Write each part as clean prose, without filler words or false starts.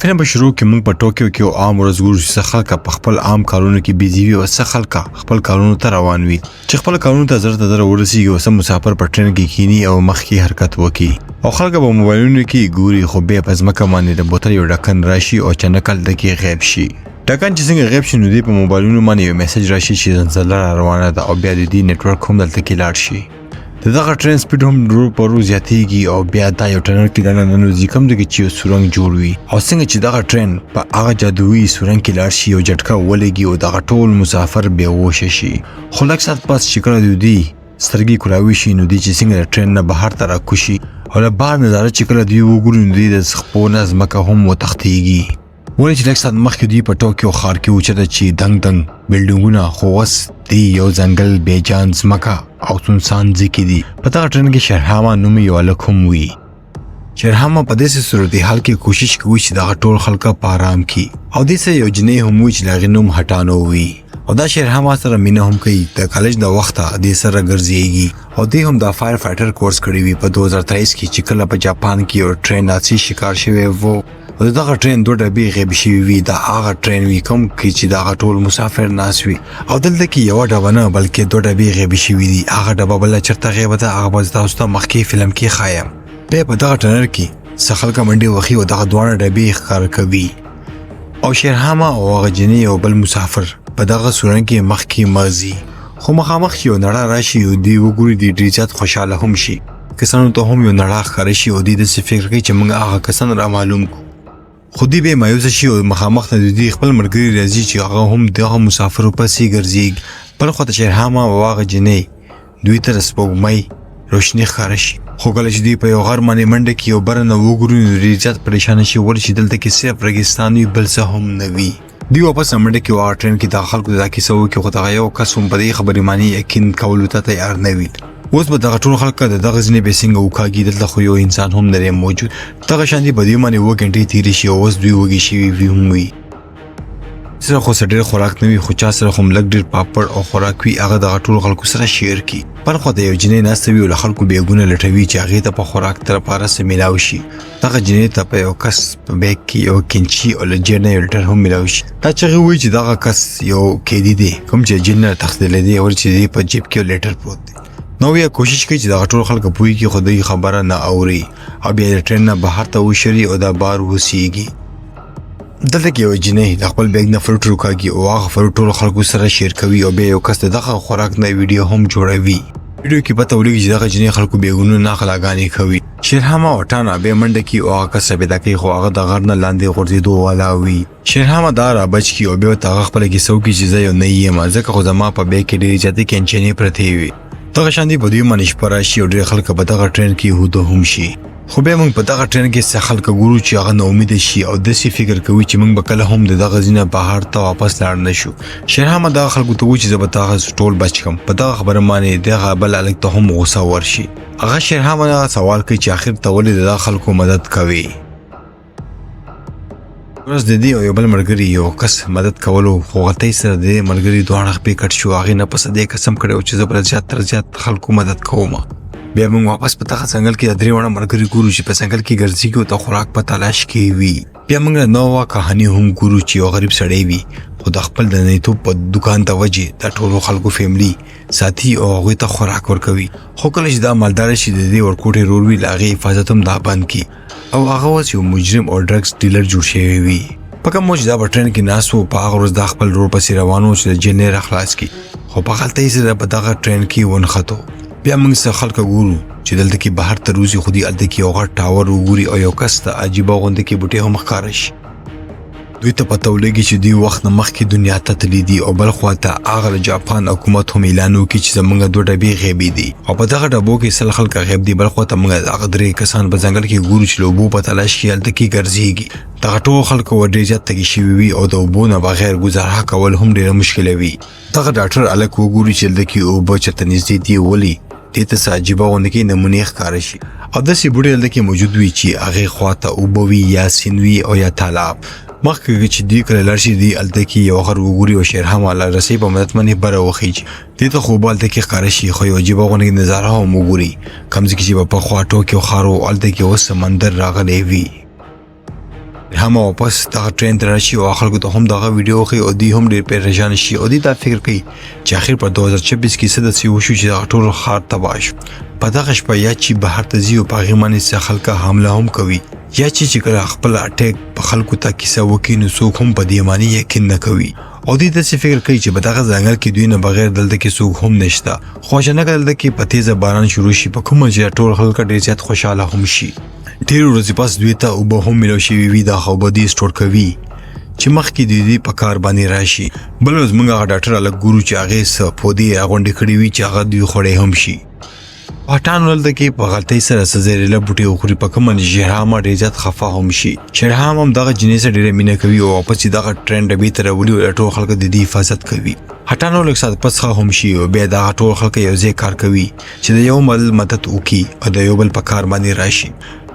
فلم په شروع کې موږ په ټوکیو کې یو عام ورځ ګورو چې خلک په خپل عام کارونو کې بيزي وي او خلک خپل کارونو ته روان وي چې خپل کارونو ته زړه ورسیږي او سم مسافر په ټرین کې کینی او مخ کې حرکت وکړي او خلک په موبایلونو کې ګوري خو به په ځمکه باندې د بوتل یو ډکن راشي او چنکل دکې غیب شي ډکن چې څنګه غیب شي نو دی په موبایلونو باندې یو میسج راشي چې زلزله روانه ده او بیا د دې نتورک هم دلته کې لاړ شي دغه ټرین سپیډ هم ورو په ورو زیاتېږي او بیا دا یو ټنل کې دننه نو ځکه د چې سورنګ جوړ وي او څنګه چې دغه ټرین په هغه جادویي سورنګ کې لاړ شي او جټکا ولګي او دغه ټول مسافر به وښ شي خو لږ سات پس چې کله دی سترګې کلاوي شي نو دی چې څنګه ټرین نه بهر ته راکوشي او له بهر نظاره چې کله دی وګوري نو دی د خپو نظمکه هم وتښتېږي ولې چې لږ سات مخکې دی په ټوکیو ښار کې اوچته چې دنګ بلډینګونه خو اوس دی یو ځنګل بیجان ځمکه او سنسان ځکه دي په دغه ټرین کې شرحامه نوم یو هلک هم وي شرحامه په داسې صورتحال کې کوشش کوي چې دغه ټول خلک په آرام کړي او دې سره یو جنۍ هم وي چې د هغې نوم هټانو وي او دا شرحامه سره مینه هم کوي د کالج د وخته دې سره ګرځېږي او دې هم د فایر فایټر کورس کړی وي په 2023 کې چې کله په جاپان کې یو ټرین حادثې شکار شوی و او دغه ټرین دوه ډبې غیب شوي وي د هغه ټرین وي کوم کې چې دغه ټول مسافر ناست وي او دلته کې یوه ډبه نه بلکې دوه ډبې غیب شوي دي هغه ډبه بله چېرته غیبه ده هغه به تاسو ته مخکې فلم کې ښایم بیا په دغه ټنل کې څه خلکه منډې وهي او دغه دواړه ډبې ښکاره کوي او شرحامه او هغه جنۍ او بل مسافر په دغه سورنګ کې مخکې مغزي خو مخامخ چې یو نړه راشي او دوی وګوري د ډېر زیات خوشحاله هم شي کسانو ته هم یو نړه ښکاره شي او دوی داسې فکر کوي چې موږ هغه کسان را معلوم کړو خو دوی به مایوسه شي او مخامخ ته دوی خپل ملګري راځي چې هغه هم دغه مسافرو پسې ګرځي بل خواته شرحامه او هغه جنۍ دوی ته سپوږمۍ روشني ښکاره شي خو کله چې دوی په یو غر باندې منډه کړي او بره نه وګوري نو ډېر زیات پریشانه شي ولې چې دلته کې صرف ریګستان وي بل څه هم نه وي دوی واپس منډه کړي او ټرین کې د خلکو دا کیسه وکړي خو دغه یو کس هم په دې خبرې باندې یقین کولو ته تیار نه وي اوس به دغه ټول خلک د دغه ځینې به څنګه وکاږي دلته خو یو انسان هم نه دی موجود دغه شان دي په دې باندې 2 غنټې تېرې شي او اوس دوی وږي شوي وي هم وي سره خو ډېر خوراک نه وي خو چا سره هم لږ ډېر پاپړ او خوراک وي هغه دغه ټول خلکو سره شیر کړي بل خواته یو جنۍ ناسته وي او له خلکو بیګونه لټوي چې هغې ته په خوراک ته لپاره څه میلاو شي دغه جنۍ ته په یو کس په بیګ کې یو کینچي او له جیب نه یو لیټر هم میلاو شي دا چغې وایي چې دغه کس یو قیدي دی کوم چې جیل نه تښتېدلی دی ول چې دی په جیب کې یو لیټر پروت دی نو بیا کوشش کوي چې دغه ټول خلک پوهېږي خو دوی خبره نه اوري او بیا د ټرین نه بهر ته وشري او دا بار وسیږي دلته کې یو جنۍ د خپل بیګ نه فروټ راکاږي او هغه فروټ ټولو خلکو سره شیر کوي او بیا یو کس د دغه خوراک نه ویډیو هم جوړوي ویډیو کې پته ولګي چې دغه جنۍ خلکو بیګونو نه غلاګانې کوي شرحامه او ټانه بیا منډه کړي او هغه کس پیدا کوي خو هغه د غر نه لاندې غورځېدو والا وي شرحامه دا رابچ کړي او بیا ورته هغه خپله کیسه وکړي چې زه یو نه یم ځکه خو زما په بیګ کې ډېرې زیاتې کینچنې پرتې وي دغه شان دي په دوی باندې شپه راشي او ډېر خلک په دغه ټرین کې هوده هم شي خو بیا موږ په دغه ټرین کې څه خلک ګورو چې هغه ناامیده شي او داسې فکر کوي چې موږ به کله هم د دغه ځینه بهر ته واپس لاړ نه شو شرحامه دغه خلکو ته وایي چې زه به دغه ټول بچ کړم په دغه خبره باندې دغه بل هلک ته هم غوسه ورشي هغه شرحامه سوال کوي چې آخر ته ولې د دغه خلکو مدد کوي ورځ د دې او یو بل ملګري یو کس مدد کولو خو غلطۍ سره د دې ملګري دواړه خپې کټ شو هغې نه پسه دې قسم کړی و چې زه به زیات تر زیات خلکو مدد کوم بیا موږ واپس په دغه ځنګل کې د درې واړه ملګري ګورو چې په ځنګل کې ګرځېږي او د خوراک په تلاش کې وي بیا موږ د نوه کهاني هم ګورو چې یو غریب سړی وي خو د خپل د نیتوب په دوکان ته وجې د ټولو خلکو فیملي ساتي او هغوی ته خوراک ورکوي خو کله چې دا مالداره شي د دې ورکوټې رور وي له هغې حفاظت هم دا بند کړي او هغه اوس یو مجرم او ډرګس ډیلر جوړ شوی وي په کوم موج دا په ټرین کې ناست و په هغه ورځ دا خپل رور پسې روان و چې د جیل نه راخلاص کړي خو په غلطۍ سره په دغه ټرین کې ونښتو بیا موږ څه خلک ګورو چې دلته کې بهر ته روزي خو دې هلته کې یو غټ ټاور وګوري او یو کس ته عجیبه غوندې کې بوټي هم ښکاره شي دوی ته پته ولګي چې دوی وخت نه مخکې دنیا ته تللي دي او بل خواته هغه د جاپان حکومت هم اعلان وکړي چې زموږ 2 ډبې غیبي دي او په دغه ډبو کې 100 خلک غیب دي بل خواته موږ هغه 3 کسان په ځنګل کې ګورو چې له اوبو په تلاش کې هلته کې ګرځېږي دغه ټول خلکو ډېر زیات تږي شوي وي او د اوبو نه بغیر ګزاره کول هم ډېره مشکله وي دغه ډاکټر هلک وګوري چې هلته کې اوبه چېرته نږدې دي ولې دې ته څه عجیبه غوندې کې نمونې ښکاره شي او داسې بوټي هلته کې موجود وي چې هغې خواته اوبه وي یا سیند وي او یا تالاب مخکې چې دوی کله لاړ شي دوی هلته کې یو غر وګوري او شرحامه له رسۍ په مدد باندې بره وخیږي دې ته خو اوبه هلته کې ښکاره شي خو یو عجیبه غوندې نظاره هم وګوري کوم ځای کې چې به پخوا ټوکیو ښار و هلته کې اوس سمندر راغلی وي هم واپس دغه ټرین ته راشي او خلکو ته هم دغه ویډیو خي او دی هم ډېر پریشان شي او دی دا فکر کوي چې اخر په 2026 کې څه داسې وشو چې دغه ټول ښار تباه شو په دغه شپه یا چې بهر ته ځي او په هغې باندې څه خلکه حمله هم کوي یا چې کله خپل اټیک په خلکو ته کیسه وکړي نو څوک هم په دې باندې یقین نه کوي او دی داسې فکر کوي چې په دغه ځنګل کې دوی نه بغیر دلته کې څوک هم نشته خو اچانک دلته کې په تیزه باران شروع شي په کومه چې ټول خلک ډېر زیات خوشحاله هم شي ډېر ورځې پس دوی ته اوبه هم میلاو شوي وي دا خو اوبه دوی سټور کوي چې مخکې دوی په کار باندې راشي بل ورځ موږ هغه ډاکټر هلک ګورو چې هغې څه پودې راغونډې کړې وي چې هغه دوی خوړی هم شي پټانو دلته کې په غلطۍ سره څه زهریله بوټي وخوري په کومه شیرحام ډېر زیات خفه هم شي شیرحام هم دغه جنۍ سره ډېره مینه کوي او واپس یې دغه ټرین ډبې ته راولي او ټول خلک د دې حفاظت کوي هټانو لږ ساعت پس ښه هم شي او بیا دغه ټول خلک یو ځای کار کوي چې د یو بل مدد وکړي او د یو بل په کار باندې راشي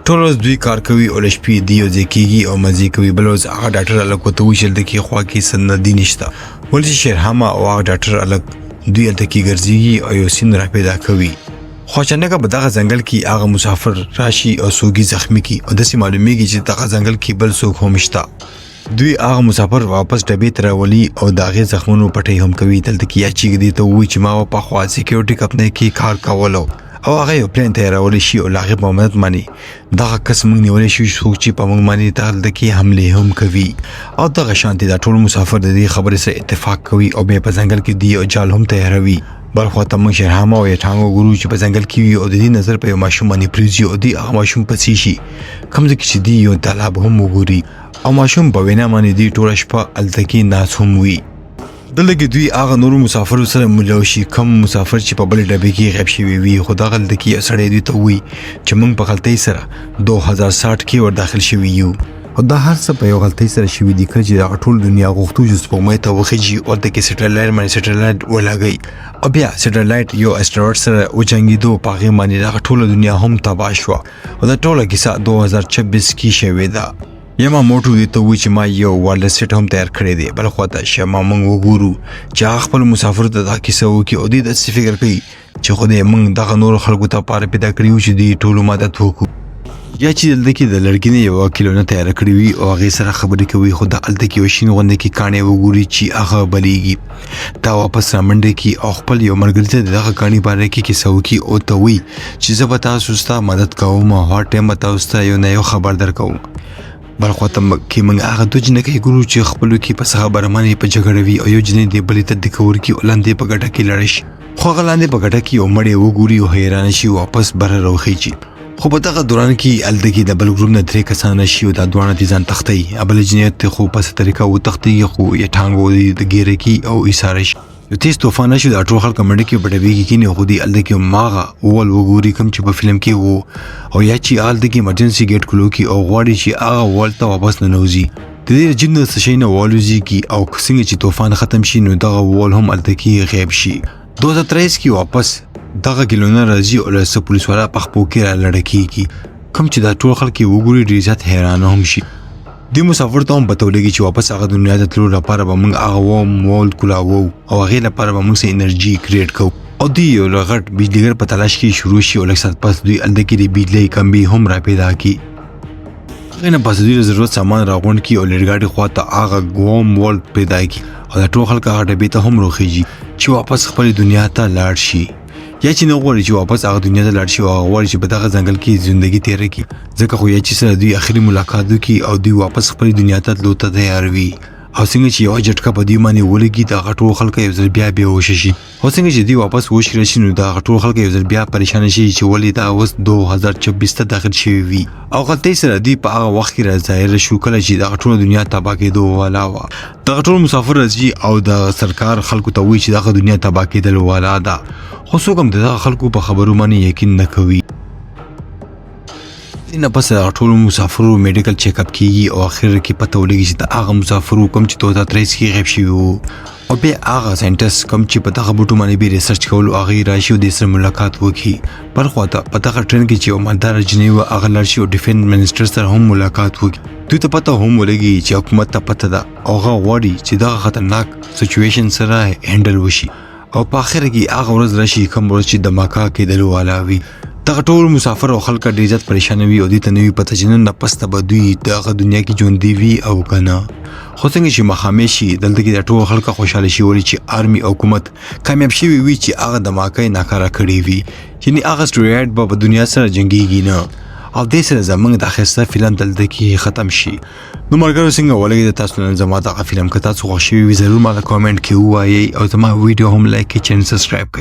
ټول ورځ دوی کار کوي او له شپې دی یو ځای کېږي او مزې کوي بل ورځ هغه ډاکټر هلک ورته وایي چې هلته کې خوا کې څه ندي نشته ولې چې شیرحامه او هغه ډاکټر هلک دوی هلته کې ګرځېږي او یو سیند را پیدا کوي خو اچانک په دغه ځنګل کې هغه مسافر راشي او څوک زخمی کی او داسې معلومیږي چې دغه ځنګل کې بل څوک هم شته دوی هغه مسافر واپس ډبې ته راولي او د هغې زخمونو پټۍ هم کوي دلته کې یا چې دې ته ووایي چې ما پخوا سیکیورټي کمپنۍ کې کار کولو او هغه یو پلان ته راولی شي او له هغې په مدد باندې دغه کس موږ نیولی شي څوک چې په موږ باندې دلته کې حملې هم کوي او دغه شانتې دا ټول مسافر د دې خبرې سره اتفاق کوي او بیا په ځنګل کې دی او جال هم تیاروي بل خواته موږ شیرحامه او یټانګو ګورو چې په ځنګل کې وي او د دې نظر په یو ماشوم باندې پرېږدي او دی هغه ماشوم پسې شي کوم ځای کې چې دی یو تالاب هم وګوري او ماشوم په وینا باندې دی ټوله شپه هلته کې ناست هم وي دلته کې دوی هغه نورو مسافرو سره ملاو شي کم مسافر چې په بلې ډبې کې غیب شوي وي خو دغه هلته کې یو سړی دوی ته وایي چې موږ په غلطۍ سره 2060 کې ور داخل شوي یو او دا هر څه په یو غلطۍ سره شوي دي کله چې دغه ټول دنیا غوښتو چې سپوږمۍ ته وخیږي او هلته کې سټلایټ باندې سټلایټ ولګوي او بیا سټلایټ یو اسټروایډ سره وجنګېدو په هغې باندې دغه ټوله دنیا هم تباه شوه او دا ټوله کیسه 2026 کې شوې ده یما موټو دې ته وایي چې ما یو وایرلس سیټ هم تیار کړی دی بل خواته شمه موږ وګورو چې هغه خپل مسافرو ته دا کیسه وکړي او دوی داسې فکر کوي چې خدای موږ دغه نورو خلکو ته پاره پیدا کړي وو چې دوی ټولو مدد وکړو یا چې دلته کې د لرګي نه یوه کیلونه تیاره کړې وي او هغې سره خبرې کوي خو د هلته کې یو شین غوندې کې کاڼی وګوري چې هغه بلیږي دا واپس رامنډې کړي او خپل یو ملګري ته د دغه کاڼي باره کې کیسه وکړي او ته وایي چې زه به تاسو ستا مدد کوم او هر ټایم به تاسو ته یو نه یو خبر درکوم بل خواته کې موږ هغه دوه جنکۍ ګورو چې خپلو کې په څه خبره باندې په جګړه وي او یو جنۍ دې بلې ته دیکه ورکړي او لاندې په ګټه کې لاړه شي خو هغه لاندې په ګټه کې یو مړی وګوري او حیرانه شي واپس بره راوخیږي خو په دغه دوران کې هلته کې د بل ګروپ نه 3 کسان راشي او دا دواړه دې ځان تښتوي بله جنۍ ته خو په څه طریقه وتښتېږي خو یټانګ د ګیره کې او ایساره شي یو تیز طوفان راشي دا ټول خلک منډه کې په ډبې کې کښېني خو دوی هلته کې هماغه اول وګوري کوم چې په فلم کې و او یا چې هلته کې ایمرجنسي ګیټ کلو کړي او غواړي چې هغه وال ته واپس ننوځي د دې جن د څه شی نه والوځي او څنګه چې طوفان ختم شي نو دغه وال هم هلته کې غیب شي 2023 کې واپس دغه کلونه راځي او له څه پولیس والا په خپو کې رالړه کېږي کوم چې دا ټول خلک یې وګوري ډېر زیات حیرانه هم شي دې مسافر ته هم پته ولګي چې واپس هغه دنیا ته تلو لپاره به موږ هغه وال کولاوو او هغې لپاره به موږ څه انرژي کریټ کوو او دوی یو غټ بجلیګر په تلاش کې شروع شي او لږ ساعت پس دوی هلته کې د بجلۍ کمبې هم را پیدا کړي هغې نه پس دوی د ضرورت سامان راغونډ کړي او لرګاډي خوا ته هغه وام وال پیدا کړي او دا ټول خلک هغه ډبې ته هم روخیږي چې واپس خپلې دنیا ته لاړ شي یا چې نه غواړي چې واپس هغه دنیا ته لاړ شي او هغه غواړي چې په دغه ځنګل کې ژوندګي تېره کړي ځکه خو یا چې سره دوی اخري ملاقات وکړي او دوی واپس خپلې دنیا ته تلو ته تیار وي او څنګه چې یوه جټکه په دوی باندې ولګي د هغه ټول خلک یو ځل بیا بېهوشه شي او څنګه چې دوی واپس هوش راشي نو د هغه ټول خلک یو ځل بیا پریشانه شي چې ولې دا اوس 2026 ته داخل شوي وي او غلطۍ سره دوی په هغه وخت کې راظاهره شو کله چې دغه ټوله دنیا تباه کېدو والا وه دغه ټول مسافر راځي او د سرکار خلکو ته وایي چې دغه دنیا تباه کېدل والا ده خو څوک هم د دغه خلکو په خبرو باندې یقین نه کوي نه پس ټول مسافرو میډیکل چیک اپ کیږي او اخر کې پته ولګي چې د هغه مسافرو کوم چې 2023 کې غیب شوي وو او بیا هغه ساینټسټ کوم چې په دغه بوټو باندې بیا ریسرچ کولو هغې راشي او د سره ملاقات وکړي بل خواته په دغه ټرین کې چې یو مالداره جنۍ وه هغه لاړ شي او ډیفنس منسټر سره هم ملاقات وکړي دوی ته پته هم ولګي چې حکومت ته پته ده او هغه غواړي چې دغه خطرناک سچویشن سره هینډل وشي او په اخر کې هغه ورځ راشي کوم ورځ چې دماکه کېدل والا وي دغه ټول مسافر او خلک ډېر زیات پریشان وي او دوی ته نوي پته چې نن نه پس به دوی دغه دنیا کې ژوندي وي او کنه. خو څنګه چې مخامخ شي دلته کې د ټول خلک خوشاله شي ولې چې آرمي او حکومت کامیاب شوی وي چې هغه د ماکې ناکاره کړی وي یعنی هغه سټروئیډ به په دنیا سره جنګیږي نه او دې سره زمونږ د اخیسته فلم دلته کې ختم شي. نو مرګرو څنګه ولګي تاسو نن زما دغه فلم که تاسو خوښ شوی وي ضرور ما د کامنټ کې ووایئ او زما ویډیو هم لایک کړئ چینل سبسکرایب کړئ.